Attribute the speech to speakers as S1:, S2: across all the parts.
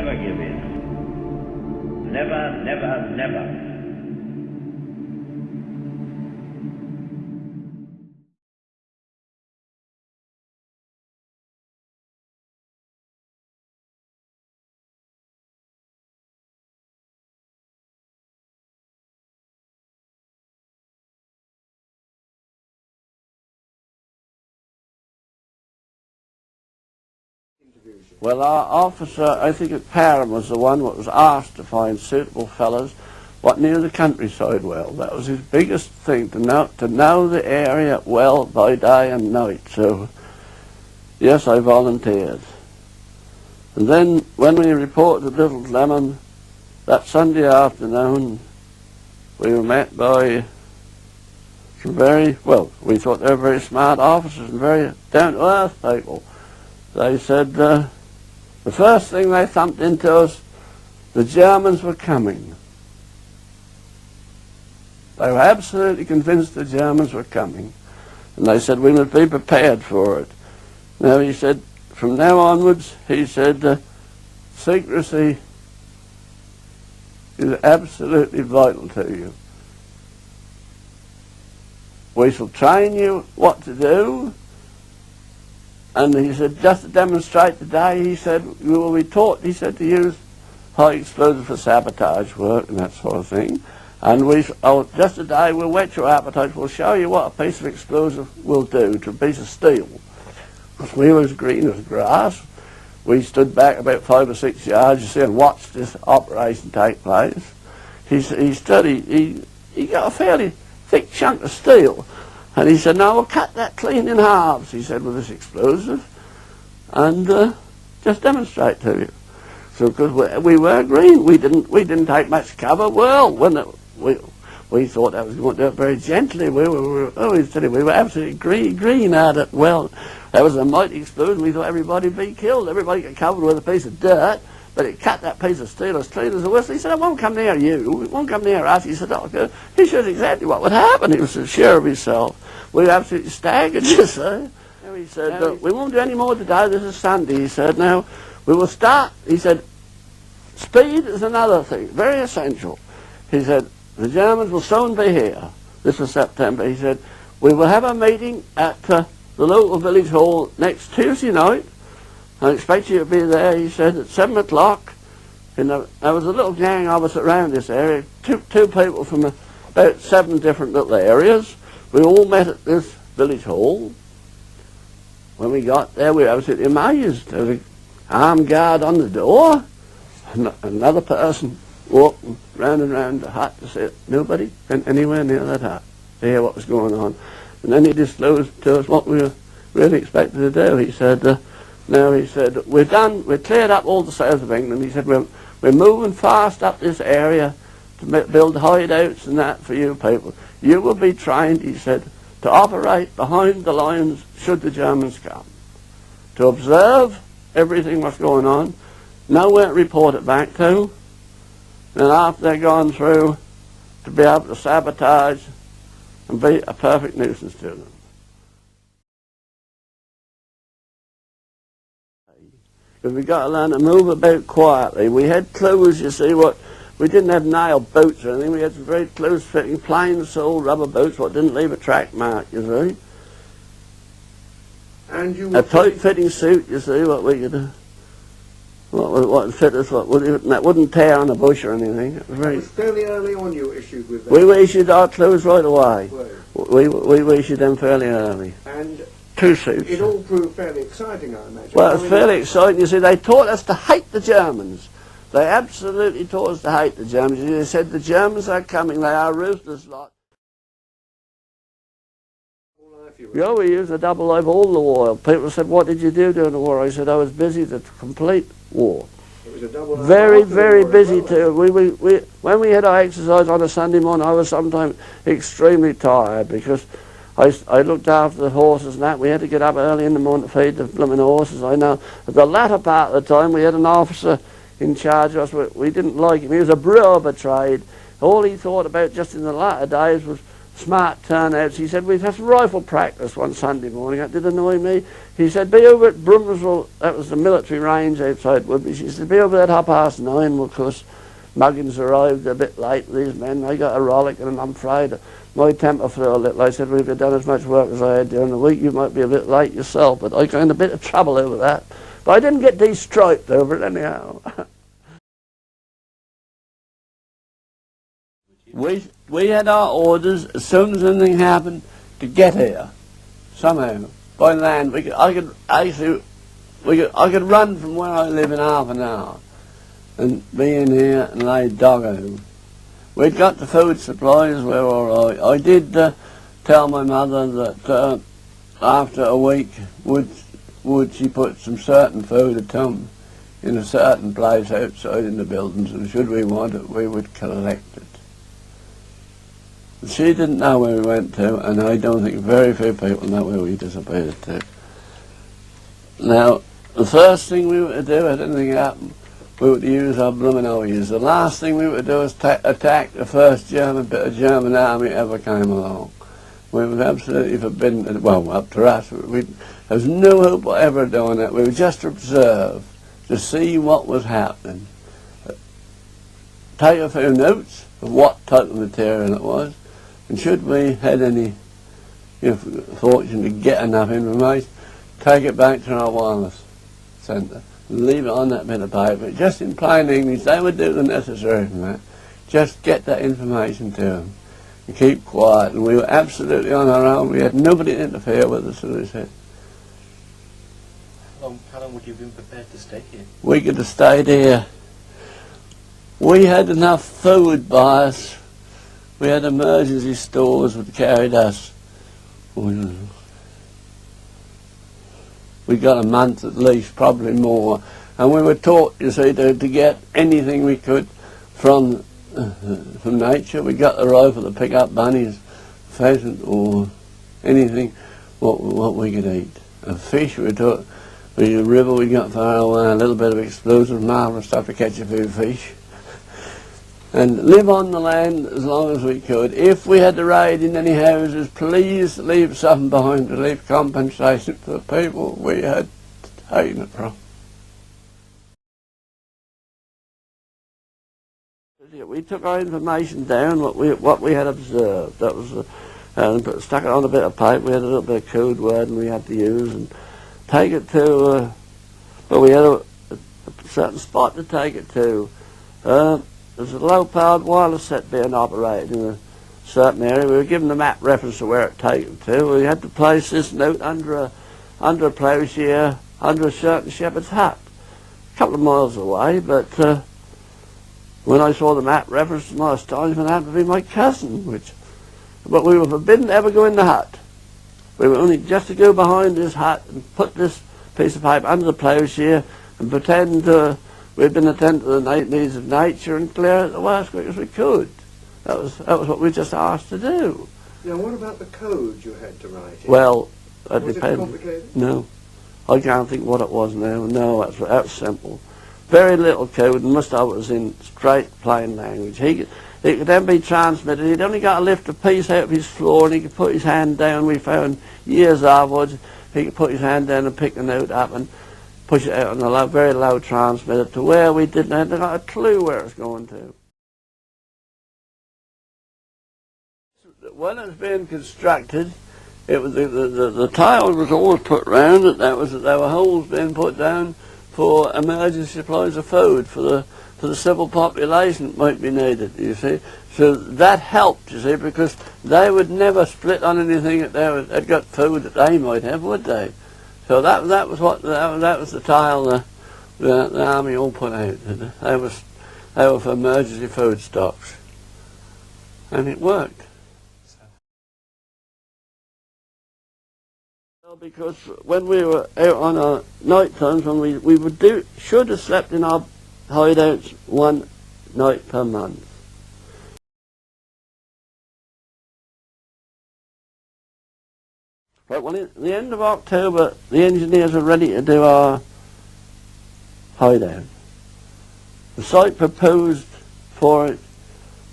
S1: never give in. Never, never, never.
S2: Well, our officer, I think at Parham, was the one that was asked to find suitable fellows what knew the countryside well. That was his biggest thing, to know the area well by day and night. So, yes, I volunteered. And then, when we reported to Little Lemon, that Sunday afternoon, we were met by some very, well, we thought they were very smart officers and very down-to-earth people. They said, the first thing they thumped into us, the Germans were coming. They were absolutely convinced the Germans were coming. And they said we must be prepared for it. Now, he said, from now onwards, he said, secrecy is absolutely vital to you. We shall train you what to do. And he said, just to demonstrate today, he said, you will be taught, he said, to use high explosive for sabotage work and that sort of thing. And just today, we'll whet your appetite. We'll show you what a piece of explosive will do to a piece of steel. Because we were as green as grass. We stood back about 5 or 6 yards, you see, and watched this operation take place. He got a fairly thick chunk of steel. And he said, now we'll cut that clean in halves, he said, with this explosive, and just demonstrate to you. So, because we were green, we didn't take much cover. Well, we thought that was going to do it very gently. We were absolutely green at it. Well, that was a mighty explosion. We thought everybody would be killed. Everybody got covered with a piece of dirt, but it cut that piece of steel as clean as a whistle. He said, it won't come near you. It won't come near us. He said, oh, he showed exactly what would happen. He was so sure of himself. We were absolutely staggered, you see. He said, we won't do any more today. This is Sunday. He said, now, we will start. He said, speed is another thing, very essential. He said, the Germans will soon be here. This was September. He said, we will have a meeting at the local village hall next Tuesday night. I expect you to be there, he said, at 7 o'clock. There was a little gang of us around this area, two people from about 7 different little areas. We all met at this village hall. When we got there, we were absolutely amazed. There was an armed guard on the door, and another person walking round and round the hut to see nobody went anywhere near that hut to hear what was going on. And then he disclosed to us what we were really expected to do. He said, we're done, we've cleared up all the south of England. He said, we're moving fast up this area to build hideouts and that for you people. You will be trained, he said, to operate behind the lines should the Germans come. To observe everything what's going on, nowhere to report it back to, and after they're gone through, to be able to sabotage and be a perfect nuisance to them. Because we've got to learn to move about quietly. We had clues, you see, we didn't have nail boots or anything. We had some very close-fitting, plain-soled rubber boots what didn't leave a track mark, you see.
S3: And you
S2: a tight-fitting suit, you see, what we could what would fit us, that wouldn't tear on a bush or anything. It was
S3: fairly early on you issued with that.
S2: We issued our clues right away. We issued them fairly early.
S3: And
S2: 2 suits.
S3: It all proved fairly exciting, I imagine.
S2: Well, it was fairly exciting. You see, they taught us to hate the Germans. They absolutely taught us to hate the Germans. They said the Germans are coming. They are a ruthless lot. Yeah, we used a double life all the war. People said, what did you do during the war? I said, I was busy to complete war.
S3: It was a double life.
S2: Very, very busy too. When we had our exercise on a Sunday morning, I was sometimes extremely tired because I looked after the horses and that. We had to get up early in the morning to feed the blooming horses. I know. At the latter part of the time, we had an officer in charge of us. We didn't like him. He was a brewer by trade. All he thought about just in the latter days was smart turnouts. He said, we'd have rifle practice one Sunday morning. That did annoy me. He said, be over at Brumswell, that was the military range outside Woodbridge. He said, be over at 9:30. Well, of course, Muggins arrived a bit late with these men. I got a rollick, and I'm afraid my temper flew a little. I said, well, if you'd done as much work as I had during the week, you might be a bit late yourself. But I got in a bit of trouble over that. But I didn't get de-striped over it anyhow. We had our orders as soon as anything happened to get here somehow by land. I could run from where I live in half an hour and be in here and lay doggo. We'd got the food supplies. We were all right. I did tell my mother that after a week would she put some certain food at home in a certain place outside in the buildings, and should we want it, we would collect it. She didn't know where we went to, and I don't think very few people know where we disappeared to. Now, the first thing we were to do if anything happened, we would use our blooming OEs. The last thing we would do was attack the first bit of German army ever came along. We were absolutely forbidden, well, up to us. There was no hope of ever doing that. We were just to observe, to see what was happening. Take a few notes of what type of material it was, and should we had any fortune to get enough information, take it back to our wireless centre and leave it on that bit of paper. Just in plain English, they would do the necessary from that. Just get that information to them and keep quiet. And we were absolutely on our own. We had nobody to interfere with us, as I said.
S4: How long would you have been prepared to stay here?
S2: We could have stayed here. We had enough food by us. We had emergency stores that carried us. We got a month at least, probably more. And we were taught, you see, to get anything we could from nature. We got the rifle to pick up bunnies, pheasant, or anything what we could eat. A fish we took, the river we got far away, a little bit of explosive, marvellous stuff to catch a few fish. And live on the land as long as we could. If we had to raid in any houses, please leave something behind to leave compensation for the people we had taken it from. We took our information down, what we had observed. That was, and stuck it on a bit of paper. We had a little bit of code word, and we had to use and take it to. But we had a certain spot to take it to. There's a low-powered wireless set being operated in a certain area. We were given the map reference to where it taken to. We had to place this note under a ploughshare, under a certain shepherd's hut, a couple of miles away. But when I saw the map reference, to my astonishment, it happened to be my cousin. But we were forbidden to ever go in the hut. We were only just to go behind this hut and put this piece of paper under the ploughshare and pretend we'd been attending to the needs of nature and clear it away as quick as we could. That was what we just asked to do.
S3: Now, what about the code you had to write in?
S2: Well, it
S3: was
S2: depends.
S3: it complicated?
S2: No. I can't think what it was now. No, that's simple. Very little code, and most of it was in straight, plain language. It could then be transmitted. He'd only got to lift a piece out of his floor, and he could put his hand down. We found years afterwards, he could put his hand down and pick the note up and push it out on a very low transmitter to where we didn't have got a clue where it was going to. When it was being constructed, it was the tile was always put round it. There were holes being put down for emergency supplies of food for the civil population that might be needed. You see, so that helped. You see, because they would never split on anything that they'd got food that they might have, would they? So that was the tile the army all put out. They were for emergency food stocks, and it worked. Well, because when we were out on our night times, when we should have slept in our hideouts one night per month. Right, well, at the end of October, the engineers were ready to do our hideout. The site proposed for it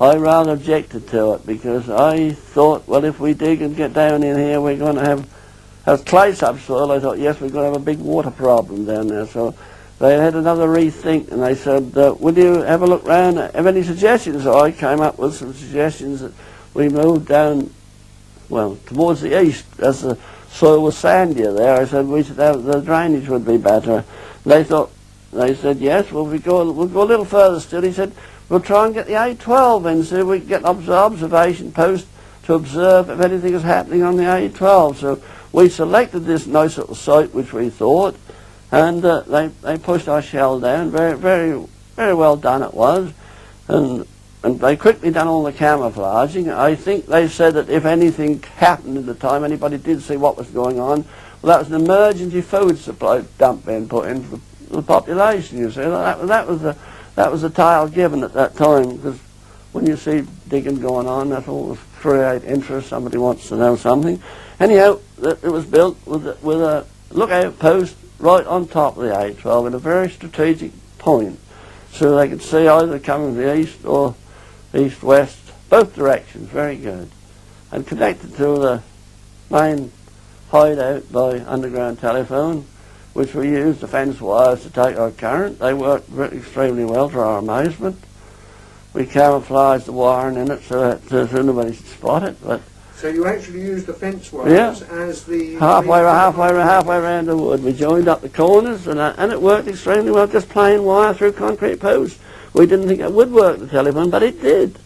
S2: I rather objected to it because I thought, well, if we dig and get down in here, we're going to have clay subsoil. I thought, yes, we're going to have a big water problem down there. So they had another rethink, and they said, will you have a look round? Have any suggestions? So I came up with some suggestions that we moved down, well, towards the east, as the soil was sandier there. I said we should have, the drainage would be better. They said, yes, well, we'll go a little further still. He said, we'll try and get the A12 in so we can get an observation post to observe if anything is happening on the A12. So we selected this nice little site, which we thought, and they pushed our shell down. Very, very, very well done it was, and they quickly done all the camouflaging. I think they said that if anything happened at the time, anybody did see what was going on, well, that was an emergency food supply dump being put in for the population. You see, that was the tale given at that time, because when you see digging going on, that will create interest. Somebody wants to know something. Anyhow, it was built with a lookout post right on top of the A12 in a very strategic point, so they could see either coming from the east or east-west, both directions. Very good. And connected to the main hideout by underground telephone, which we used the fence wires to take our current. They worked extremely well to our amazement. We camouflaged the wiring in it so that nobody should spot it. But
S3: so you actually used the fence wires as the...
S2: halfway around the wood. We joined up the corners, and it worked extremely well, just plain wire through concrete posts. We didn't think it would work, the telephone, but it did.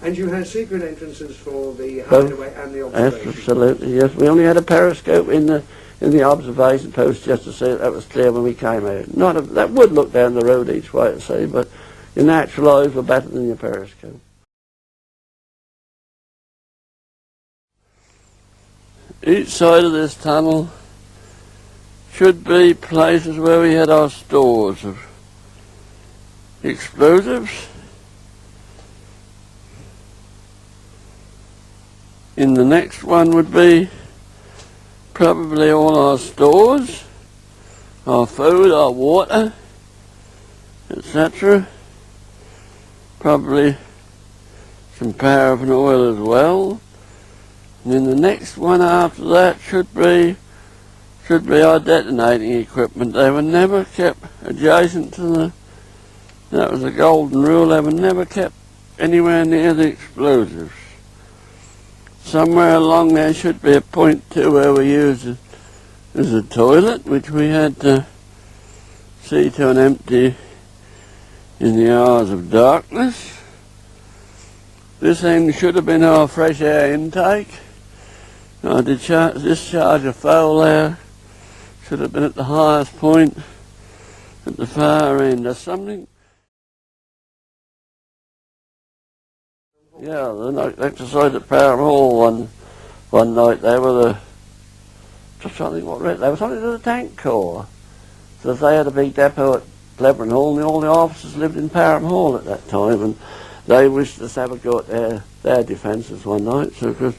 S3: And you had secret entrances for the hideaway and the observation?
S2: Absolutely, yes. We only had a periscope in the observation post just to see that was clear when we came out. That would look down the road each way, to see, but your natural eyes were better than your periscope. Each side of this tunnel should be places where we had our stores of explosives. In the next one would be probably all our stores, our food, our water, etc. Probably some paraffin oil as well. And then the next one after that should be our detonating equipment. They were never kept adjacent to that was the golden rule, they were never kept anywhere near the explosives. Somewhere along there should be a point too where we used as a toilet, which we had to see to and empty in the hours of darkness. This end should have been our fresh air intake. Our discharge of foul air should have been at the highest point at the far end. There's something. Yeah, the exercise at Parham Hall one night. They were just trying to think what they were something to the tank corps. So they had a big depot at Cleveland Hall, and all the officers lived in Parham Hall at that time, and they wished us to have a go at their defences one night. So because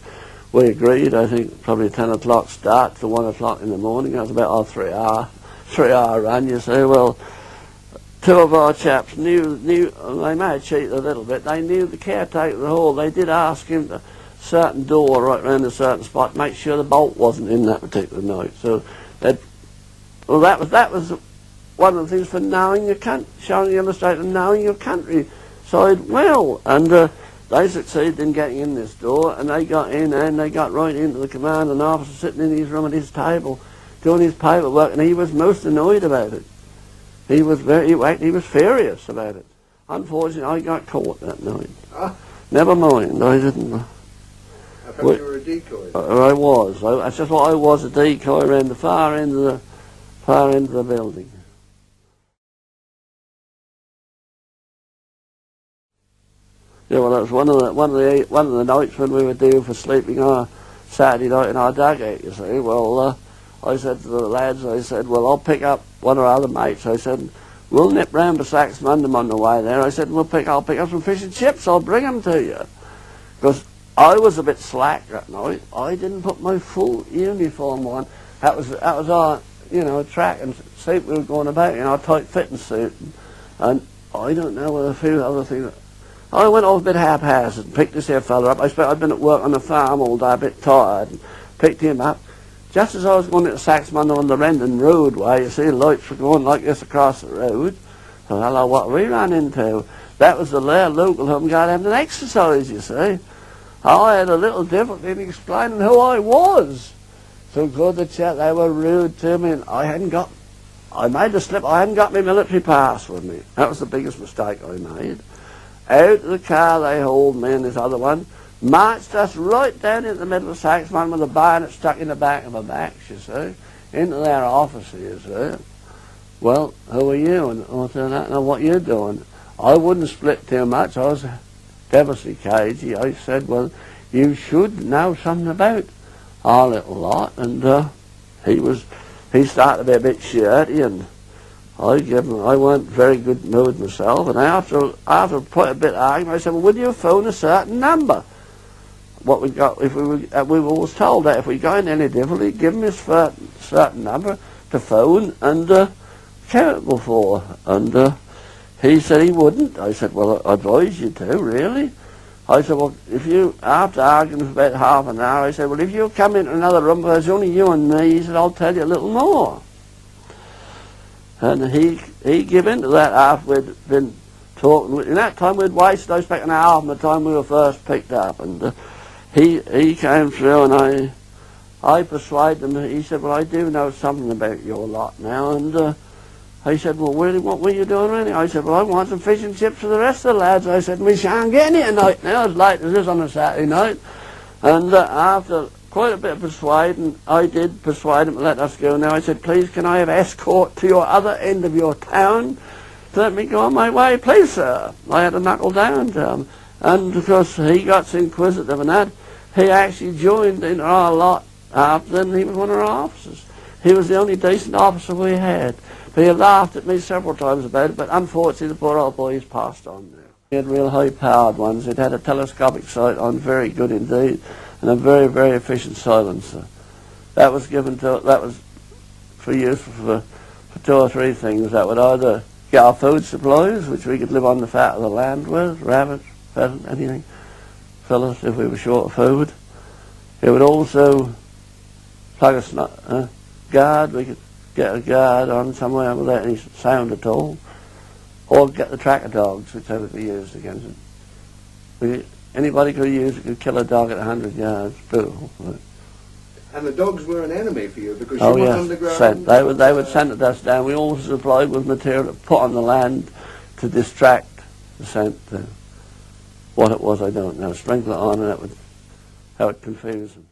S2: we agreed, I think probably 10 o'clock start to 1 o'clock in the morning. That was about our 3 hour run. You say, well, two of our chaps knew, they may have cheated a little bit, they knew the caretaker of the hall. They did ask him to certain door right round a certain spot, make sure the bolt wasn't in that particular night. So that was one of the things for knowing your country, showing the illustrator knowing your countryside well. And they succeeded in getting in this door, and they got in, and they got right into the commanding officer sitting in his room at his table doing his paperwork, and he was most annoyed about it. He was furious about it. Unfortunately, I got caught that night. Never mind, I didn't.
S3: I thought you were a decoy.
S2: I was. That's just what I was, a decoy around the far end of the building. Yeah, well, that was one of the nights when we were due for sleeping our Saturday night in our dugout. You see, well, I said to the lads, I said, well, I'll pick up one of our other mates. I said, we'll nip round to Saxmundham on the way there. I said, I'll pick up some fish and chips. I'll bring them to you. Because I was a bit slack that night. I didn't put my full uniform on. That was our, track and suit we were going about, our tight fitting suit. And I don't know whether a few other things. I went off a bit haphazard and picked this here fella up. I'd been at work on the farm all day, a bit tired, and picked him up. Just as I was going into Saxmundham on the Rendon roadway, you see lights were going like this across the road. So, hello, what we ran into? That was the local whom got having an exercise, you see. I had a little difficulty in explaining who I was. So good the chat, they were rude to me, and I made a slip, I hadn't got my military pass with me. That was the biggest mistake I made. Out of the car they hauled me and this other one, marched us right down into the middle of Saxmundham with a bayonet stuck in the back of my backs, you see, into their office, you see. Well, who are you? And I said, I don't know what you're doing. I wouldn't split too much. I was devilishly cagey. I said, well, you should know something about our little lot. And he started to be a bit shirty, and I weren't very good mood myself. And after quite a bit of argument, I said, well, would you phone a certain number? What we got, if we were always told that if we got in any difficulty, give them a certain number to phone and accountable for. And he said he wouldn't. I said, well, I advise you to, really. I said, well, if you, after arguing for about half an hour, I said, well, if you come into another room, there's only you and me, he said, I'll tell you a little more. And he gave in to that after we'd been talking. In that time we'd wasted, I expect, an hour from the time we were first picked up. And he came through, and I persuaded him. He said, well, I do know something about your lot now. And I said, well, really, what were you doing really? I said, well, I want some fish and chips for the rest of the lads. I said, we shan't get any tonight now, as late as this on a Saturday night. And after quite a bit of persuading, I did persuade him to let us go. Now I said, please, can I have escort to your other end of your town to let me go on my way? Please, sir. I had to knuckle down to him. And because he got so inquisitive and that, he actually joined in our lot after then. He was one of our officers. He was the only decent officer we had. But he laughed at me several times about it, but unfortunately the poor old boy has passed on now. He had real high-powered ones. It had a telescopic sight on, very good indeed, and a very, very efficient silencer. That was for use for 2 or 3 things. That would either get our food supplies, which we could live on the fat of the land with, rabbits, pheasant, anything, fill us if we were short of food. It would also plug a guard. We could get a guard on somewhere without any sound at all, or get the tracker dogs, whichever could be used against it. Anybody could use it, could kill a dog at 100 yards. Brutal.
S3: And the dogs were an enemy for you because
S2: you
S3: were underground?
S2: Scent. They would scent us down. We always supplied with material to put on the land to distract the scent. What it was, I don't know. Sprinkle it on, and that would confuse them.